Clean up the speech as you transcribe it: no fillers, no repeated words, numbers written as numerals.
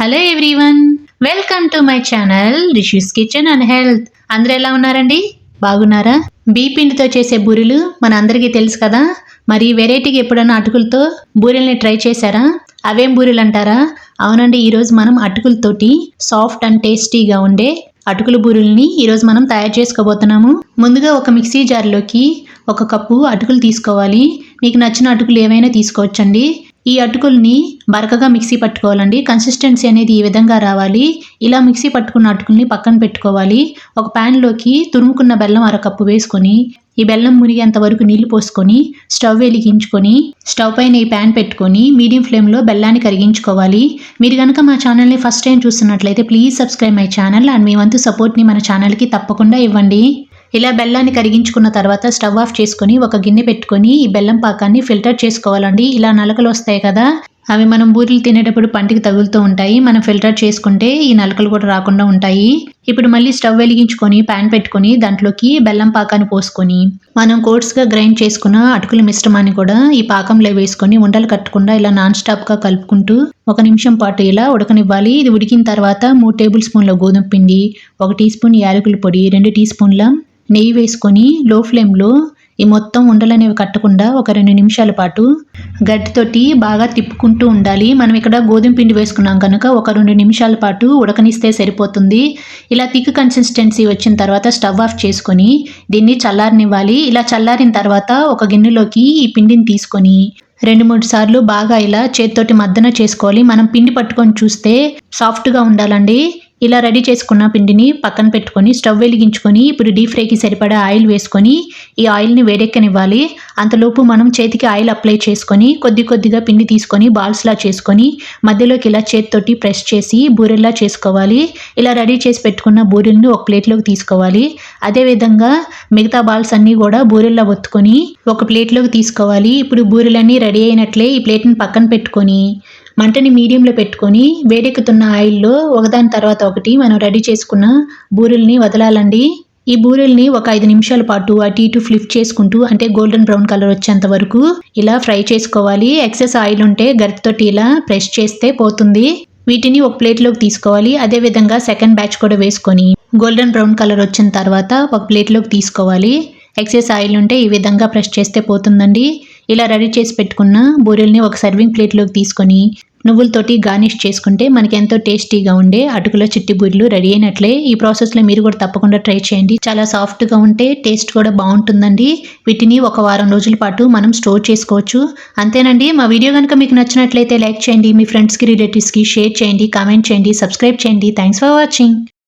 Hello everyone, welcome to my channel Rishi's kitchen and health. అందరూ ఎలా ఉన్నారండి? బాగున్నారా? బీ పిండితో చేసే బూరెలు మన అందరికీ తెలుసు కదా. మరి వెరైటీగా ఎప్పుడైనా అటుకులతో బూరెల్ని ట్రై చేశారా? అవేం బూరెలు అంటారా? అవునండి, ఈరోజు మనం అటుకులతోటి సాఫ్ట్ అండ్ టేస్టీగా ఉండే అటుకుల బూరెల్ని ఈరోజు మనం తయారు చేసుకోబోతున్నాము. ముందుగా ఒక మిక్సీ జార్లోకి 1 కప్పు అటుకులు తీసుకోవాలి. మీకు నచ్చిన అటుకులు ఏవైనా తీసుకోవచ్చండి. ఈ అటుకుల్ని బరకగా మిక్సీ పట్టుకోవాలండి. కన్సిస్టెన్సీ అనేది ఈ విధంగా రావాలి. ఇలా మిక్సీ పట్టుకున్న అటుకుల్ని పక్కన పెట్టుకోవాలి. ఒక ప్యాన్లోకి తురుముకున్న బెల్లం 1 కప్పు వేసుకొని, ఈ బెల్లం మునిగేంత వరకు నీళ్లు పోసుకొని స్టవ్ వెలిగించుకొని, స్టవ్ పైన ఈ ప్యాన్ పెట్టుకొని మీడియం ఫ్లేమ్లో బెల్లాన్ని కరిగించుకోవాలి. మీరు కనుక మా ఛానల్ని ఫస్ట్ టైం చూస్తున్నట్లయితే please subscribe my channel and మీ వంతు సపోర్ట్ని మన ఛానల్కి తప్పకుండా ఇవ్వండి. ఇలా బెల్లాన్ని కరిగించుకున్న తర్వాత స్టవ్ ఆఫ్ చేసుకొని ఒక గిన్నె పెట్టుకొని ఈ బెల్లం పాకాన్ని ఫిల్టర్ చేసుకోవాలండి. ఇలా నలకలు వస్తాయి కదా, అవి మనం బూరెలు తినేటప్పుడు పంటికి తగులుతూ ఉంటాయి. మనం ఫిల్టర్ చేసుకుంటే ఈ నలకలు కూడా రాకుండా ఉంటాయి. ఇప్పుడు మళ్ళీ స్టవ్ వెలిగించుకొని ప్యాన్ పెట్టుకొని దాంట్లోకి బెల్లం పాకాన్ని పోసుకొని మనం కోర్స్గా గ్రైండ్ చేసుకున్న అటుకుల మిశ్రమాన్ని కూడా ఈ పాకంలో వేసుకొని ఉండలు కట్టకుండా ఇలా నాన్ స్టాప్గా కలుపుకుంటూ 1 నిమిషం పాటు ఇలా ఉడకనివ్వాలి. ఇది ఉడికిన తర్వాత 3 టేబుల్ స్పూన్ల గోధుమ పిండి, 1 టీ స్పూన్ యాలకుల పొడి, 2 టీ స్పూన్ల నెయ్యి వేసుకొని లో ఫ్లేమ్లో ఈ మొత్తం ఉండలు అనేవి కట్టకుండా ఒక 2 నిమిషాల పాటు గడ్డితోటి బాగా తిప్పుకుంటూ ఉండాలి. మనం ఇక్కడ గోధుమ పిండి వేసుకున్నాం కనుక ఒక 2 నిమిషాల పాటు ఉడకనిస్తే సరిపోతుంది. ఇలా థిక్ కన్సిస్టెన్సీ వచ్చిన తర్వాత స్టవ్ ఆఫ్ చేసుకొని దీన్ని చల్లారనివ్వాలి. ఇలా చల్లారిన తర్వాత ఒక గిన్నెలోకి ఈ పిండిని తీసుకొని 2-3 సార్లు బాగా ఇలా చేతితోటి మద్దన చేసుకోవాలి. మనం పిండి పట్టుకొని చూస్తే సాఫ్ట్గా ఉండాలండి. ఇలా రెడీ చేసుకున్న పిండిని పక్కన పెట్టుకొని స్టవ్ వెలిగించుకొని ఇప్పుడు డీప్ ఫ్రైకి సరిపడా ఆయిల్ వేసుకొని ఈ ఆయిల్ని వేడెక్కనివ్వాలి. అంతలోపు మనం చేతికి ఆయిల్ అప్లై చేసుకొని కొద్దిగా పిండి తీసుకొని బాల్స్లా చేసుకొని మధ్యలోకి ఇలా చేతితోటి ప్రెస్ చేసి బూరెల్లా చేసుకోవాలి. ఇలా రెడీ చేసి పెట్టుకున్న బూరెల్ని ఒక ప్లేట్లోకి తీసుకోవాలి. అదేవిధంగా మిగతా బాల్స్ అన్నీ కూడా బూరెల్లా ఒత్తుకొని ఒక ప్లేట్లోకి తీసుకోవాలి. ఇప్పుడు బూరెలన్నీ రెడీ అయినట్లే ఈ ప్లేట్ని పక్కన పెట్టుకొని మంటని మీడియంలో పెట్టుకొని వేడెక్కుతున్న ఆయిల్లో ఒకదాని తర్వాత ఒకటి మనం రెడీ చేసుకున్న బూరెల్ని వదలాలండి. ఈ బూరెల్ని ఒక 5 నిమిషాల పాటు అటు ఇటు ఫ్లిప్ చేసుకుంటూ అంటే గోల్డెన్ బ్రౌన్ కలర్ వచ్చేంత వరకు ఇలా ఫ్రై చేసుకోవాలి. ఎక్సెస్ ఆయిల్ ఉంటే గరిటెతోటి ఇలా ప్రెస్ చేస్తే పోతుంది. వీటిని ఒక ప్లేట్లోకి తీసుకోవాలి. అదేవిధంగా సెకండ్ బ్యాచ్ కూడా వేసుకొని గోల్డెన్ బ్రౌన్ కలర్ వచ్చిన తర్వాత ఒక ప్లేట్లోకి తీసుకోవాలి. ఎక్సెస్ ఆయిల్ ఉంటే ఈ విధంగా ప్రెస్ చేస్తే పోతుందండి. ఇలా రెడీ చేసి పెట్టుకున్న బూరెల్ని ఒక సర్వింగ్ ప్లేట్లోకి తీసుకొని నువ్వులతోటి గార్నిష్ చేసుకుంటే మనకి ఎంతో టేస్టీగా ఉండే అటుకుల చిట్టి బూరెలు రెడీ అయినట్లే. ఈ ప్రాసెస్లో మీరు కూడా తప్పకుండా ట్రై చేయండి. చాలా సాఫ్ట్గా ఉంటే టేస్ట్ కూడా బాగుంటుందండి. వీటిని ఒక వారం రోజుల పాటు మనం స్టోర్ చేసుకోవచ్చు. అంతేనండి. మా వీడియో కనుక మీకు నచ్చినట్లయితే లైక్ చేయండి, మీ ఫ్రెండ్స్కి రిలేటివ్స్కి షేర్ చేయండి, కామెంట్ చేయండి, సబ్స్క్రైబ్ చేయండి. Thanks for watching.